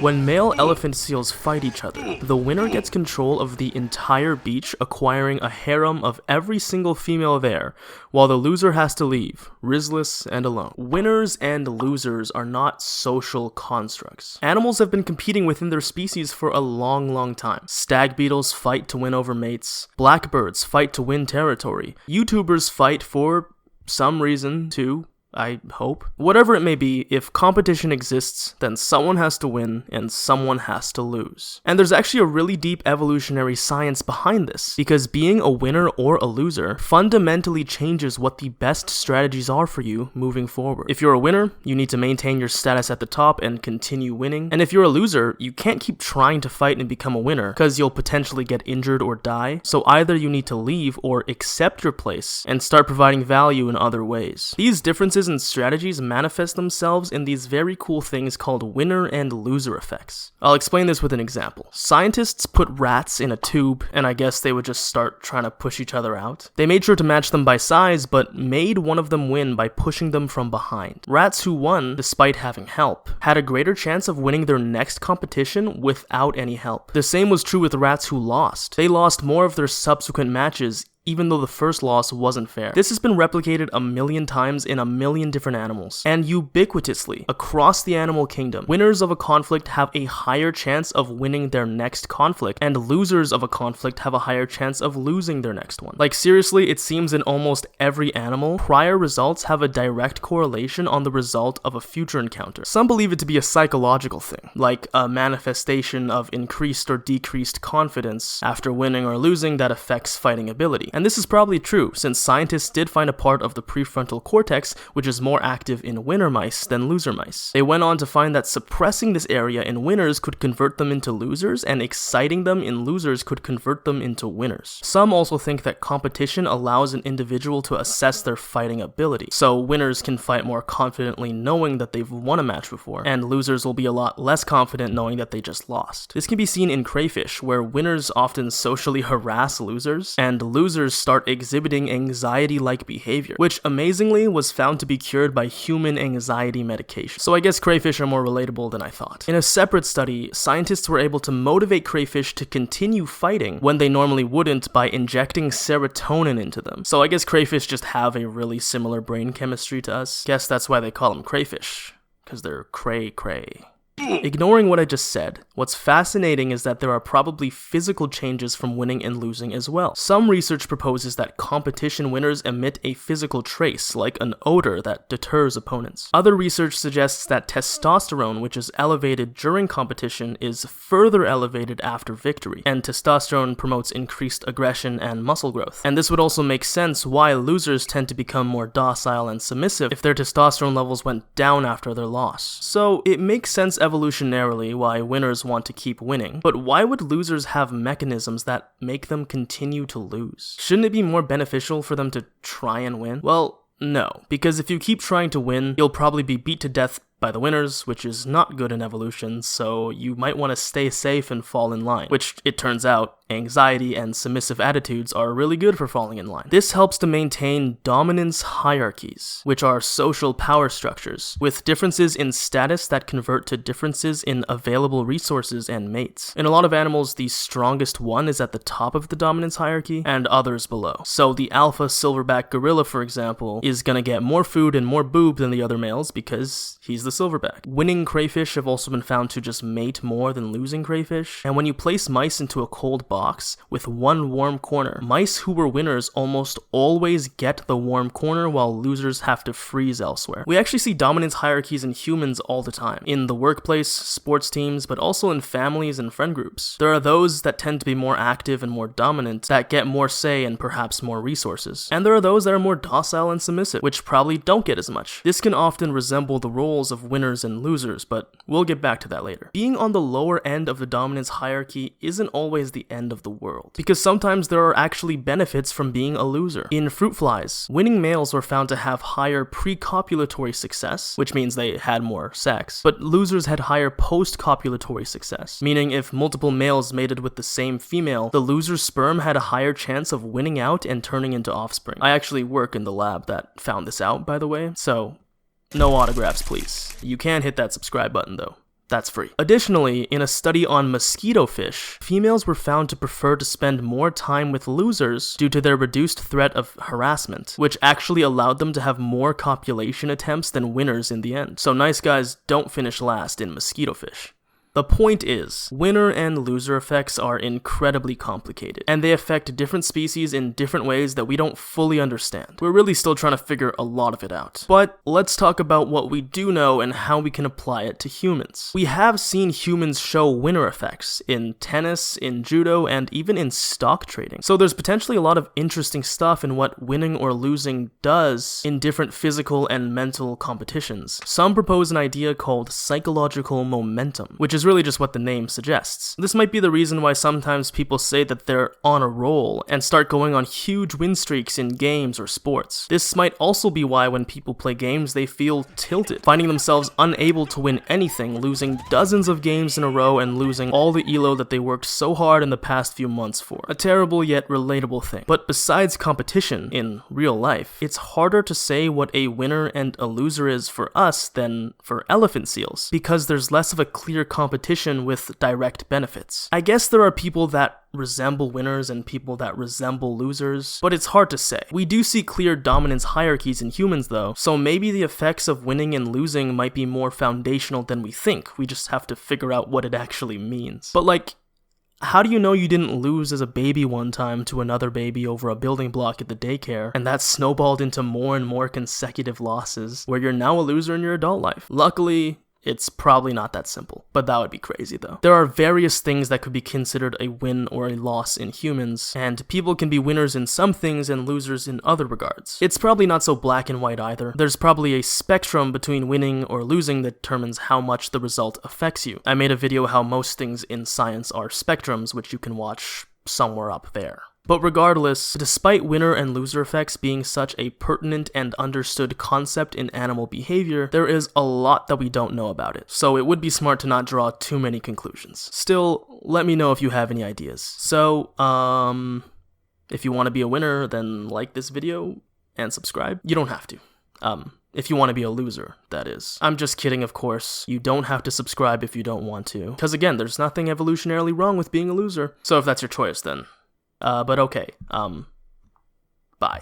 When male elephant seals fight each other, the winner gets control of the entire beach, acquiring a harem of every single female there, while the loser has to leave, risless and alone. Winners and losers are not social constructs. Animals have been competing within their species for a long time. Stag beetles fight to win over mates, blackbirds fight to win territory, YouTubers fight for some reason too, I hope. Whatever it may be, if competition exists, then someone has to win and someone has to lose. And there's actually a really deep evolutionary science behind this, because being a winner or a loser fundamentally changes what the best strategies are for you moving forward. If you're a winner, you need to maintain your status at the top and continue winning. And if you're a loser, you can't keep trying to fight and become a winner, because you'll potentially get injured or die. So either you need to leave or accept your place and start providing value in other ways. These differences and strategies manifest themselves in these very cool things called winner and loser effects. I'll explain this with an example. Scientists put rats in a tube, and I guess they would just start trying to push each other out. They made sure to match them by size, but made one of them win by pushing them from behind. Rats who won, despite having help, had a greater chance of winning their next competition without any help. The same was true with rats who lost. They lost more of their subsequent matches, even though the first loss wasn't fair. This has been replicated a million times in a million different animals, and ubiquitously across the animal kingdom. Winners of a conflict have a higher chance of winning their next conflict, and losers of a conflict have a higher chance of losing their next one. Like seriously, it seems in almost every animal, prior results have a direct correlation on the result of a future encounter. Some believe it to be a psychological thing, like a manifestation of increased or decreased confidence after winning or losing that affects fighting ability. And this is probably true, since scientists did find a part of the prefrontal cortex which is more active in winner mice than loser mice. They went on to find that suppressing this area in winners could convert them into losers, and exciting them in losers could convert them into winners. Some also think that competition allows an individual to assess their fighting ability, so winners can fight more confidently knowing that they've won a match before, and losers will be a lot less confident knowing that they just lost. This can be seen in crayfish, where winners often socially harass losers, and losers start exhibiting anxiety-like behavior, which amazingly was found to be cured by human anxiety medication. So I guess crayfish are more relatable than I thought. In a separate study, scientists were able to motivate crayfish to continue fighting when they normally wouldn't by injecting serotonin into them. So I guess crayfish just have a really similar brain chemistry to us. Guess that's why they call them crayfish, because they're cray-cray. Ignoring what I just said, what's fascinating is that there are probably physical changes from winning and losing as well. Some research proposes that competition winners emit a physical trace, like an odor that deters opponents. Other research suggests that testosterone, which is elevated during competition, is further elevated after victory, and testosterone promotes increased aggression and muscle growth. And this would also make sense why losers tend to become more docile and submissive if their testosterone levels went down after their loss. So it makes sense evolutionarily why winners want to keep winning, but why would losers have mechanisms that make them continue to lose? Shouldn't it be more beneficial for them to try and win? Well, no, because if you keep trying to win, you'll probably be beat to death by the winners, which is not good in evolution, so you might want to stay safe and fall in line, which it turns out anxiety and submissive attitudes are really good for falling in line. This helps to maintain dominance hierarchies, which are social power structures, with differences in status that convert to differences in available resources and mates. In a lot of animals, the strongest one is at the top of the dominance hierarchy, and others below. So the alpha silverback gorilla, for example, is gonna get more food and more boob than the other males because he's the silverback. Winning crayfish have also been found to just mate more than losing crayfish, and when you place mice into a cold box with one warm corner, mice who were winners almost always get the warm corner while losers have to freeze elsewhere. We actually see dominance hierarchies in humans all the time, in the workplace, sports teams, but also in families and friend groups. There are those that tend to be more active and more dominant, that get more say and perhaps more resources. And there are those that are more docile and submissive, which probably don't get as much. This can often resemble the roles of winners and losers, but we'll get back to that later. Being on the lower end of the dominance hierarchy isn't always the end of the world, because sometimes there are actually benefits from being a loser. In fruit flies, winning males were found to have higher pre-copulatory success, which means they had more sex, but losers had higher post-copulatory success, meaning if multiple males mated with the same female, the loser's sperm had a higher chance of winning out and turning into offspring. I actually work in the lab that found this out, by the way, so No autographs, please. You can hit that subscribe button though. That's free. Additionally, in a study on mosquito fish, females were found to prefer to spend more time with losers due to their reduced threat of harassment, which actually allowed them to have more copulation attempts than winners in the end. So nice guys don't finish last in mosquito fish. The point is, winner and loser effects are incredibly complicated, and they affect different species in different ways that we don't fully understand. We're really still trying to figure a lot of it out. But let's talk about what we do know and how we can apply it to humans. We have seen humans show winner effects in tennis, in judo, and even in stock trading. So there's potentially a lot of interesting stuff in what winning or losing does in different physical and mental competitions. Some propose an idea called psychological momentum, which is really just what the name suggests. This might be the reason why sometimes people say that they're on a roll and start going on huge win streaks in games or sports. This might also be why when people play games they feel tilted, finding themselves unable to win anything, losing dozens of games in a row and losing all the elo that they worked so hard in the past few months for. A terrible yet relatable thing. But besides competition in real life, it's harder to say what a winner and a loser is for us than for elephant seals, because there's less of a clear competition with direct benefits. I guess there are people that resemble winners and people that resemble losers, but it's hard to say. We do see clear dominance hierarchies in humans though, so maybe the effects of winning and losing might be more foundational than we think. We just have to figure out what it actually means. But like, how do you know you didn't lose as a baby one time to another baby over a building block at the daycare, and that snowballed into more and more consecutive losses, where you're now a loser in your adult life? Luckily, it's probably not that simple, but that would be crazy though. There are various things that could be considered a win or a loss in humans, and people can be winners in some things and losers in other regards. It's probably not so black and white either. There's probably a spectrum between winning or losing that determines how much the result affects you. I made a video how most things in science are spectrums, which you can watch somewhere up there. But regardless, despite winner and loser effects being such a pertinent and understood concept in animal behavior, there is a lot that we don't know about it, so it would be smart to not draw too many conclusions. Still, let me know if you have any ideas. So, if you want to be a winner, then like this video and subscribe. You don't have to. If you want to be a loser, that is. I'm just kidding, of course. You don't have to subscribe if you don't want to. Because again, there's nothing evolutionarily wrong with being a loser. So if that's your choice, then. But okay. Bye.